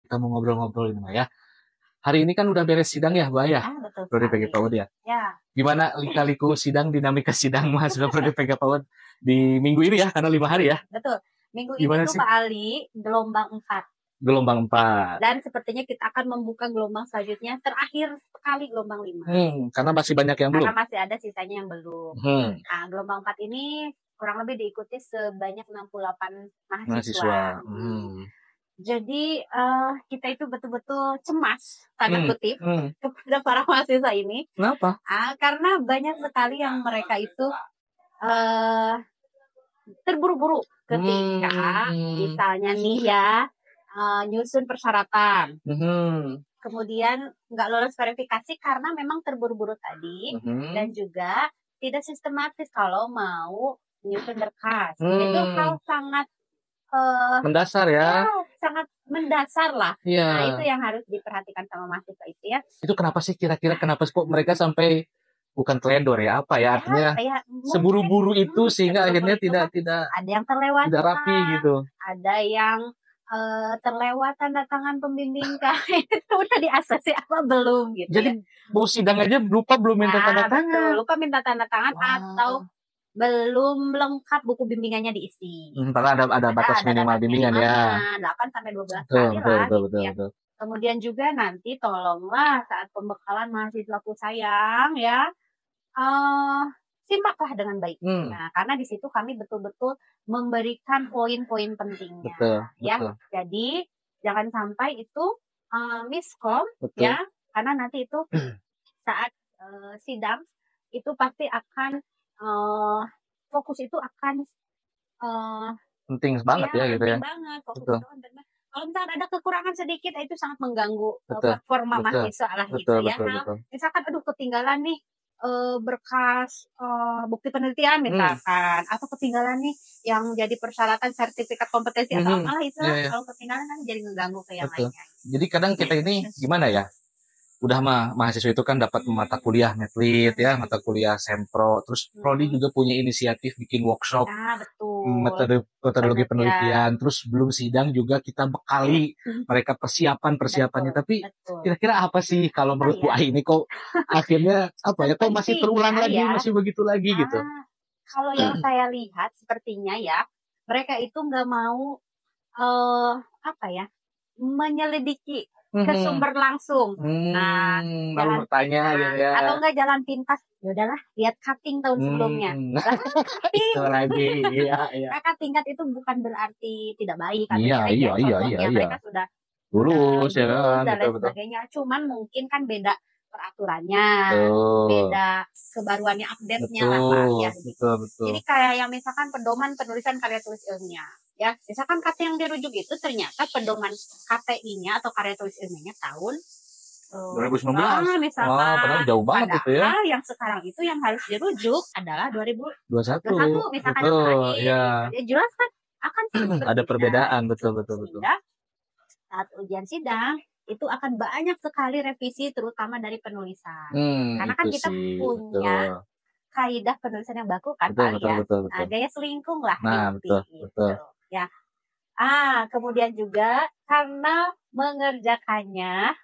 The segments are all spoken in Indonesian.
kita mau ngobrol-ngobrol ini Mbak ya. Hari ini kan udah beres sidang ya Mbak ya? Betul Prodi sekali. PG PAUD ya? Ya, Gimana lika-liku sidang, dinamika sidang mahasiswa Prodi PG PAUD di minggu ini ya, karena 5 hari ya? betul. Minggu Gimana ini tuh sih? Pak Ali, gelombang 4. Gelombang 4. Dan sepertinya kita akan membuka gelombang selanjutnya, terakhir sekali gelombang 5. Karena masih banyak yang belum. Karena masih ada sisanya yang belum. Nah, gelombang 4 ini kurang lebih diikuti sebanyak 68 mahasiswa. Jadi kita itu betul-betul cemas, tanda kutip, kepada para mahasiswa ini. Kenapa? Karena banyak sekali yang mereka itu terburu-buru ketika misalnya nih ya, nyusun persyaratan. Kemudian nggak lolos verifikasi karena memang terburu-buru tadi, dan juga tidak sistematis kalau mau nyusun berkas. Itu hal sangat mendasar ya. Sangat mendasar lah. Iya. Nah, itu yang harus diperhatikan sama mahasiswa itu ya. Itu kenapa sih kira-kira kenapa kok mereka sampai bukan teledor ya, apa ya artinya seburu-buru itu sehingga akhirnya tidak ada yang terlewat, tidak rapi gitu. Ada yang terlewat tanda tangan pembimbing itu udah di-ACC apa belum gitu. Jadi mau sidang aja lupa belum minta tanda tangan. Lupa minta tanda tangan atau belum lengkap buku bimbingannya diisi. Karena ada batas minimal bimbingan ya. 8 sampai 12 kali lah. Betul. Kemudian juga nanti tolonglah saat pembekalan mahasiswaku sayang ya, simaklah dengan baik. Nah, karena di situ kami betul-betul memberikan poin-poin pentingnya. Betul. Jadi jangan sampai itu miskom ya, karena nanti itu saat sidang itu pasti akan fokus itu akan penting banget ya gitu ya. Penting banget fokus itu kan benar. Kalau misalnya ada kekurangan sedikit itu sangat mengganggu performa mahasiswa lah gitu ya. Misalkan aduh ketinggalan nih berkas bukti penelitian misalkan, atau ketinggalan nih yang jadi persyaratan sertifikat kompetensi atau apalah itu kalau ketinggalan kan jadi mengganggu ke yang lainnya. Jadi kadang kita ini gimana ya? Udah mahasiswa itu kan dapat mata kuliah Medlit ya, mata kuliah Sempro, terus Prodi juga punya inisiatif bikin workshop metodologi penelitian, terus belum sidang juga kita bekali mereka persiapannya. Tapi kira-kira apa sih kalau menurut Bu Ai ini kok akhirnya apa ya, kok masih terulang lagi, masih begitu lagi gitu? Kalau yang saya lihat sepertinya ya, mereka itu nggak mau menyelidiki ke sumber langsung. Nah, lalu bertanya gitu ya. Atau enggak jalan pintas, ya udahlah lihat cutting tahun sebelumnya. Itu lagi, iya. Mereka tingkat itu bukan berarti tidak baik atau iya. Mereka sudah lurus ya kan, dan lain sebagainya. Cuman mungkin kan beda peraturannya, beda kebaruannya, update-nya lah ya. Betul. Jadi kayak yang misalkan pedoman penulisan karya tulis ilmiah. Ya, misalkan kata yang dirujuk itu ternyata pedoman KTI-nya atau karya tulis ilmiahnya tahun 2019. Misalkan. Padahal jauh banget itu ya. Yang sekarang itu yang harus dirujuk adalah 2021 misalkan. Ya. Ya jelas kan akan ada perbedaan, betul. Saat ujian sidang itu akan banyak sekali revisi terutama dari penulisan. Karena kan kita punya kaidah penulisan yang baku kan Pak ya. Betul. Gaya selingkung lah. Nah, betul. Ya. Kemudian juga karena mengerjakannya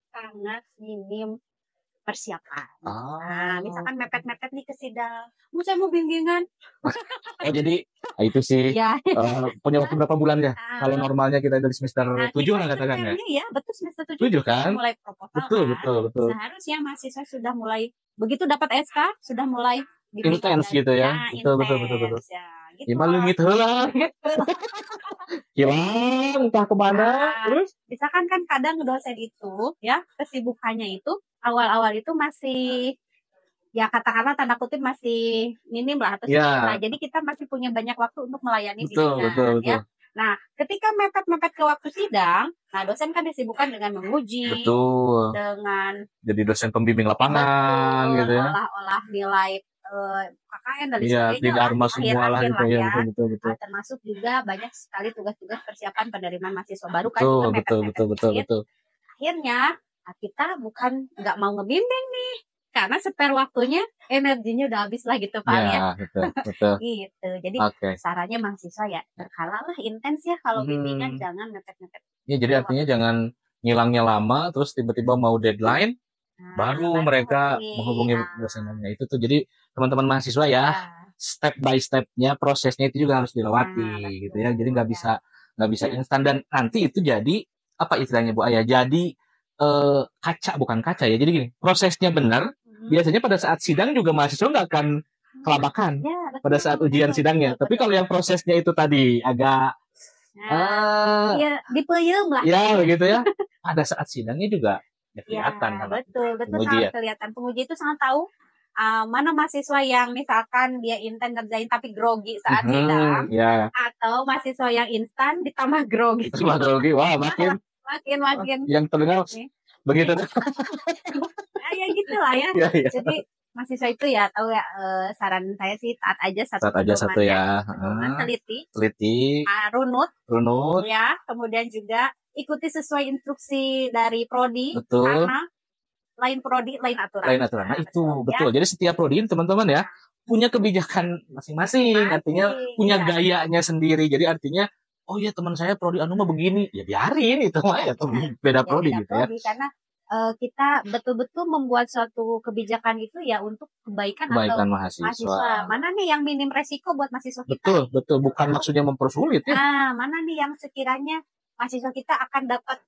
sangat minim persiapan. Misalkan mepet-mepet nih ke sidang. Saya mau bimbingan. Jadi itu sih punya waktu berapa bulan ya? Kalau normalnya kita dari semester 7 lah katakan ya. Iya, betul semester 7 kan? Mulai proposal. Betul. Seharusnya mahasiswa sudah mulai begitu dapat SK sudah mulai intens gitu ya. Betul. Ya, gitu. Ya malu gitu lah. Hilang entah kemana. Terus misalkan kan kadang dosen itu ya kesibukannya itu awal-awal itu masih ya katakanlah tanda kutip masih minim lah atau sedikit. Jadi kita masih punya banyak waktu untuk melayani bimbingan ya. Nah, ketika mepet-mepet ke waktu sidang, dosen kan disibukkan dengan menguji, dengan jadi dosen pembimbing lapangan gitu ya. Olah nilai KKN dan sebagainya. Tidak arma semua lah gitu ya. Betul. Termasuk juga banyak sekali tugas-tugas persiapan penerimaan mahasiswa baru kan. Betul. Akhirnya kita bukan nggak mau ngebimbing nih, karena spare waktunya energinya udah habis lah gitu Pak ya. Betul. Gitu. Jadi sarannya mahasiswa ya berkala lah intens ya kalau bimbingan jangan mepet-mepet. Ya, jadi artinya jangan ngilangnya lama, terus tiba-tiba mau deadline, baru mereka menghubungi dosennya. Itu tuh, jadi teman-teman mahasiswa ya, step by stepnya, prosesnya itu juga harus dilewati, gitu ya. Jadi nggak bisa instan, dan nanti itu jadi apa istilahnya Bu Ayah? Jadi kaca, bukan kaca ya. Jadi gini, prosesnya benar. Biasanya pada saat sidang juga mahasiswa nggak akan kelabakan pada saat ujian sidangnya. Tapi kalau yang prosesnya itu tadi agak ya dipeyem lah. Ya begitu ya. Pada saat sidangnya juga kelihatan kan. Betul sangat kelihatan. Penguji itu sangat tahu mana mahasiswa yang misalkan dia intent ngerjain tapi grogi saat sidang, atau mahasiswa yang instan ditambah grogi. Ditambah grogi, wah makin yang terdengar begitu. Ya gitulah ya. Jadi mahasiswa itu ya tahu ya, saran saya sih taat aja satu ya. Teliti, runut ya, kemudian juga ikuti sesuai instruksi dari prodi. Betul. Karena lain prodi lain aturan. Nah itu betul. Jadi setiap prodi teman-teman ya punya kebijakan masing-masing, artinya punya gayanya sendiri. Jadi artinya oh ya teman saya prodi anu mah begini, ya biarin itu mah ya beda prodi gitu ya. Karena kita betul-betul membuat suatu kebijakan itu ya untuk kebaikan atau mahasiswa. Mana nih yang minim resiko buat mahasiswa kita? Betul. Bukan maksudnya mempersulit ya. Mana nih yang sekiranya mahasiswa kita akan dapat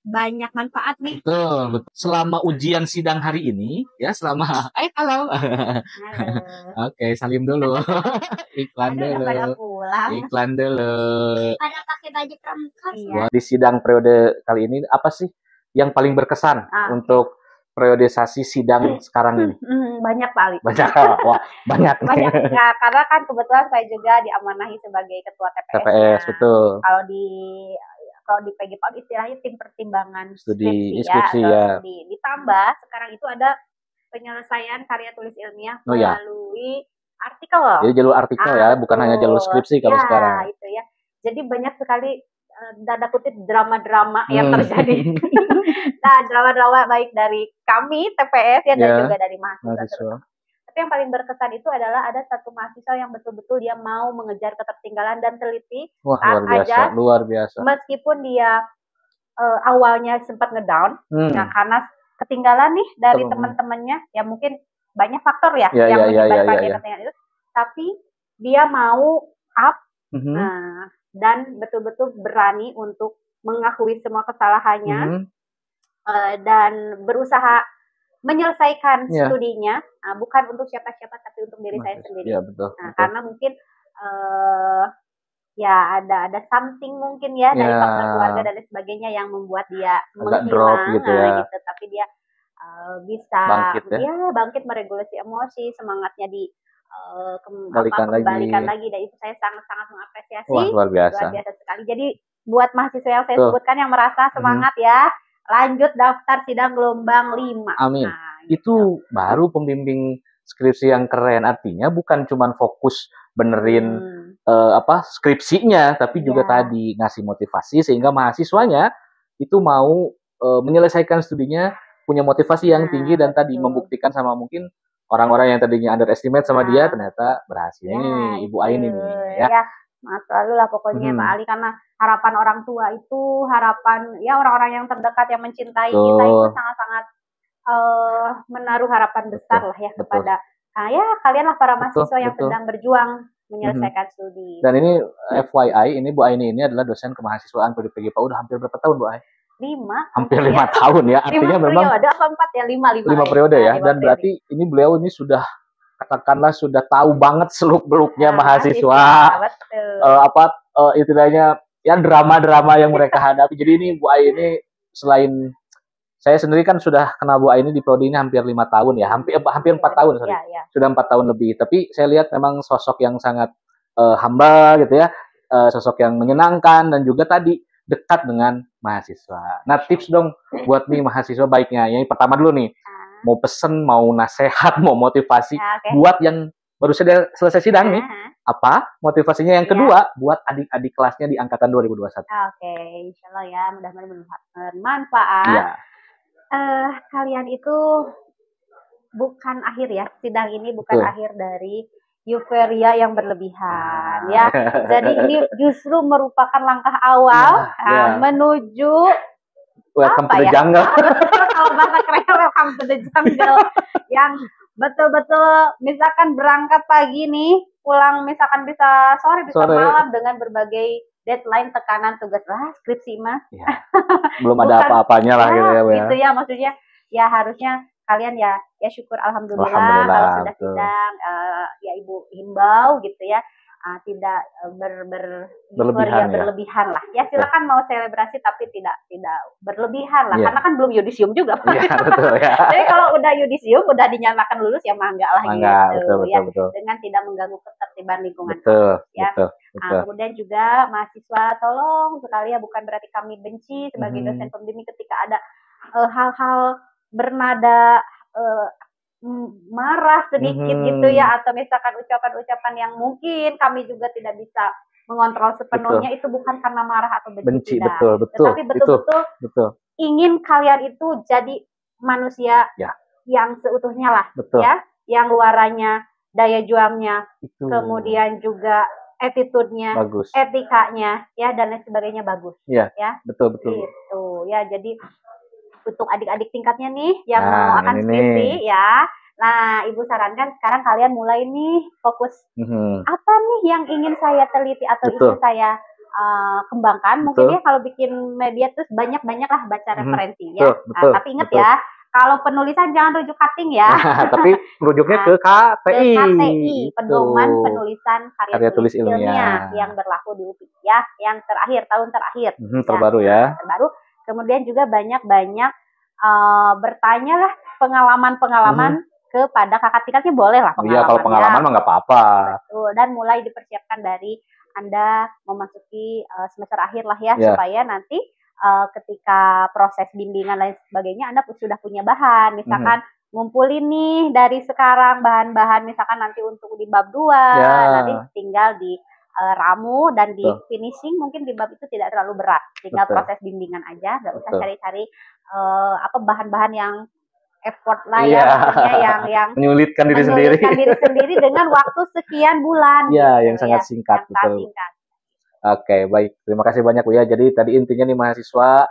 banyak manfaat nih. Betul. Selama ujian sidang hari ini ya, selama halo. Oke, salim dulu. Iklan dulu. Pada pakai baju pramuka. Di sidang periode kali ini apa sih yang paling berkesan untuk periodisasi sidang sekarang ini? Banyak kali. Banyak. Ya, karena kan kebetulan saya juga diamanahi sebagai ketua TPS. Betul. Kalau di PGPAUD istilahnya tim pertimbangan skripsi ya. Ditambah sekarang itu ada penyelesaian karya tulis ilmiah melalui artikel. Jadi jalur artikel ya, bukan hanya jalur skripsi kalau sekarang. Itu ya. Jadi banyak sekali tanda kutip drama-drama yang terjadi. Nah, drama-drama baik dari kami TPS ya, dan juga dari mahasiswa. Tapi yang paling berkesan itu adalah ada satu mahasiswa yang betul-betul dia mau mengejar ketertinggalan dan teliti. Luar biasa. Meskipun dia awalnya sempat ngedown, nah karena ketinggalan nih dari teman-temannya, ya mungkin banyak faktor ya yang menyebabkan dia ketinggalan itu. Tapi dia mau up, dan betul-betul berani untuk mengakui semua kesalahannya, dan berusaha menyelesaikan studinya, bukan untuk siapa-siapa tapi untuk diri saya sendiri. Betul. Karena mungkin ya ada something mungkin ya dari faktor keluarga dan lain sebagainya yang membuat dia menghilang gitu ya. Gitu. Tapi dia bisa bangkit meregulasi emosi, semangatnya kembalikan lagi, dan itu saya sangat mengapresiasi. Luar biasa sekali. Jadi buat mahasiswa yang saya sebutkan yang merasa semangat ya, lanjut daftar sidang gelombang 5. Amin. Itu baru pembimbing skripsi yang keren, artinya bukan cuma fokus benerin skripsinya, tapi juga tadi ngasih motivasi sehingga mahasiswanya itu mau menyelesaikan studinya, punya motivasi yang tinggi, dan tadi membuktikan sama mungkin orang-orang yang tadinya underestimate sama dia ternyata berhasil. Ini Ibu Ain ini ya. Semangat selalu lah pokoknya Pak Ali, karena harapan orang tua itu, harapan ya orang-orang yang terdekat yang mencintai kita itu sangat-sangat menaruh harapan besar lah ya kepada kalian lah para mahasiswa yang sedang berjuang menyelesaikan studi. Dan ini FYI, ini Bu Aini ini adalah dosen kemahasiswaan di PGPAUD udah hampir berapa tahun Bu Aini? 5. Hampir 5 tahun ya. Artinya 5 memang periode apa 4 ya? 5 periode ya. Dan berarti ini beliau ini sudah katakanlah sudah tahu banget seluk-beluknya mahasiswa. Betul. Istilahnya ya drama-drama yang mereka hadapi. Jadi ini Bu Aini ini selain saya sendiri kan sudah kenal Bu Aini di prodi ini hampir 5 tahun ya, hampir 4 tahun sorry. Sudah 4 tahun lebih. Tapi saya lihat memang sosok yang sangat humble gitu ya, sosok yang menyenangkan dan juga tadi dekat dengan mahasiswa. Nah tips dong buat nih mahasiswa baiknya. Yang pertama dulu nih, mau pesen, mau nasehat, mau motivasi buat yang baru saja selesai sidang nih. Apa motivasinya? Yang kedua buat adik-adik kelasnya di angkatan 2021. Insya Allah ya, mudah-mudahan bermanfaat. Kalian itu bukan akhir ya, sidang ini bukan akhir dari euforia yang berlebihan ya. Jadi ini justru merupakan langkah awal menuju welcome to the jungle. Kalau bahasa keren welcome to the jungle yang betul-betul misalkan berangkat pagi nih, pulang misalkan bisa sore, bisa malam dengan berbagai deadline, tekanan tugas skripsi mah. Ya. Belum ada apa-apanya lah gitu ya, Bu. Gitu ya, maksudnya ya harusnya kalian ya syukur alhamdulillah kalau sudah sidang ya Ibu himbau gitu ya. Tidak berlebihan lah. Ya silakan mau selebrasi tapi tidak berlebihan lah. Karena kan belum yudisium juga. Betul, ya. Jadi kalau udah yudisium, udah dinyatakan lulus ya mangga lah gitu. Betul. Dengan tidak mengganggu ketertiban lingkungan. Betul. Kemudian juga mahasiswa tolong sekali ya, bukan berarti kami benci sebagai dosen pembimbing ketika ada hal-hal bernada marah sedikit gitu ya, atau misalkan ucapan-ucapan yang mungkin kami juga tidak bisa mengontrol sepenuhnya, itu bukan karena marah atau benci tidak. Tetapi betul-betul ingin kalian itu jadi manusia yang seutuhnya lah, ya, yang luarannya, daya juangnya, kemudian juga attitude-nya, etikanya, ya, dan lain sebagainya bagus. Ya, betul. Gitu ya, jadi untuk adik-adik tingkatnya nih yang mau akan skripsi ya. Nah, Ibu sarankan sekarang kalian mulai nih fokus apa nih yang ingin saya teliti atau ingin saya kembangkan. Mungkin ya kalau bikin media terus banyak-banyak lah baca referensi ya. Tapi ingat ya, kalau penulisan jangan rujuk cutting ya. Tapi rujuknya ke KTI. Pedoman penulisan karya tulis ilmiah yang berlaku di UPI ya, yang terakhir, tahun terakhir. Terbaru ya. Terbaru. Kemudian juga banyak-banyak bertanyalah pengalaman-pengalaman kepada kakak tingkatnya, boleh lah pengalaman. Iya, kalau pengalaman mah nggak apa-apa. Betul. Dan mulai dipersiapkan dari Anda memasuki semester akhir lah ya, supaya nanti ketika proses bimbingan dan lain sebagainya Anda sudah punya bahan. Misalkan ngumpulin nih dari sekarang bahan-bahan, misalkan nanti untuk di bab 2, nanti tinggal di ramu dan di finishing mungkin di bab itu tidak terlalu berat, tinggal proses bimbingan aja, nggak usah cari-cari bahan-bahan yang effort lah yang menyulitkan diri sendiri dengan waktu sekian bulan yang sangat singkat. Oke, baik, terima kasih banyak Bu ya. Jadi tadi intinya nih mahasiswa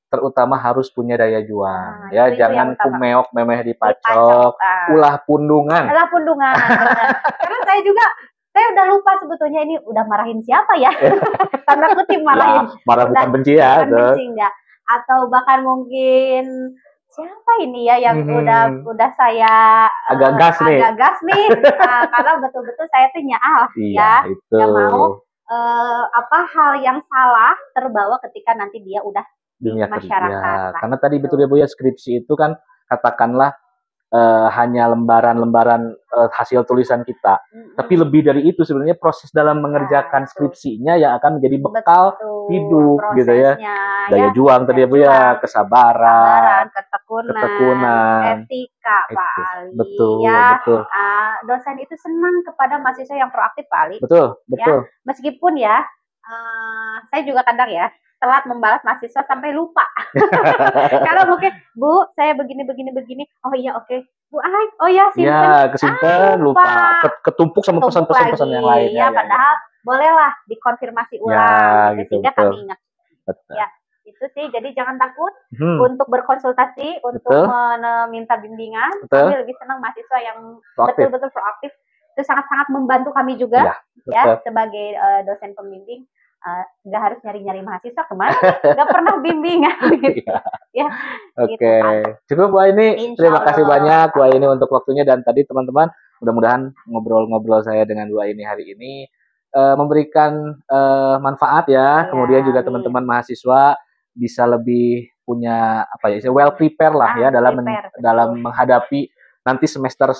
terutama harus punya daya juang ya, jangan kumeok memeh dipacok, ulah pundungan. Karena saya udah lupa sebetulnya ini udah marahin siapa ya. Tanda kutip marahin. Marah bukan benci ya. Atau bahkan mungkin siapa ini ya yang udah saya agak gas nih. Karena betul-betul saya tuh nggak mau hal yang salah terbawa ketika nanti dia udah di masyarakat. Karena tadi betul ya Bu ya, skripsi itu kan katakanlah hanya lembaran-lembaran hasil tulisan kita. Tapi lebih dari itu sebenarnya proses dalam mengerjakan skripsinya yang akan menjadi bekal hidup gitu ya. Daya juang tadi ya Bu ya, kesabaran, ketekunan, etika Pak Ali. Betul. Dosen itu senang kepada mahasiswa yang proaktif Pak Ali. Betul. Ya, meskipun ya saya juga kadang ya telat membalas mahasiswa sampai lupa. Karena mungkin Bu, saya begini. Oh iya, oke. Bu, oh ya simpen. Ya, kesimpan, lupa. Ketumpuk sama pesan-pesan yang lain. Ya, padahal bolehlah dikonfirmasi ulang sehingga kami ingat. Ya, itu sih. Jadi jangan takut untuk berkonsultasi, untuk meminta bimbingan. Kami lebih senang mahasiswa yang betul-betul proaktif. Itu sangat-sangat membantu kami juga ya sebagai dosen pembimbing. Nggak harus nyari-nyari mahasiswa kemana, nggak pernah bimbingan gitu. Oke. Cukup Bu Aini, terima kasih banyak Bu Aini untuk waktunya, dan tadi teman-teman mudah-mudahan ngobrol-ngobrol saya dengan Bu Aini hari ini memberikan manfaat ya. Kemudian juga teman-teman mahasiswa bisa lebih punya well prepare lah ya dalam menghadapi nanti semester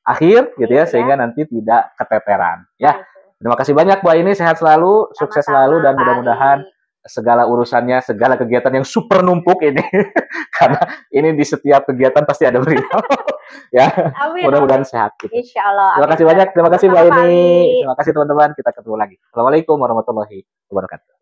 akhir gitu ya, sehingga nanti tidak keteteran ya. Terima kasih banyak Bu Aini, sehat selalu, sukses selalu, dan mudah-mudahan segala urusannya, segala kegiatan yang super numpuk ini, karena ini di setiap kegiatan pasti ada beliau, ya. Mudah-mudahan sehat. Gitu. Insya Allah. Terima kasih banyak, terima kasih Bu Aini, terima kasih teman-teman, kita ketemu lagi. Assalamualaikum warahmatullahi wabarakatuh.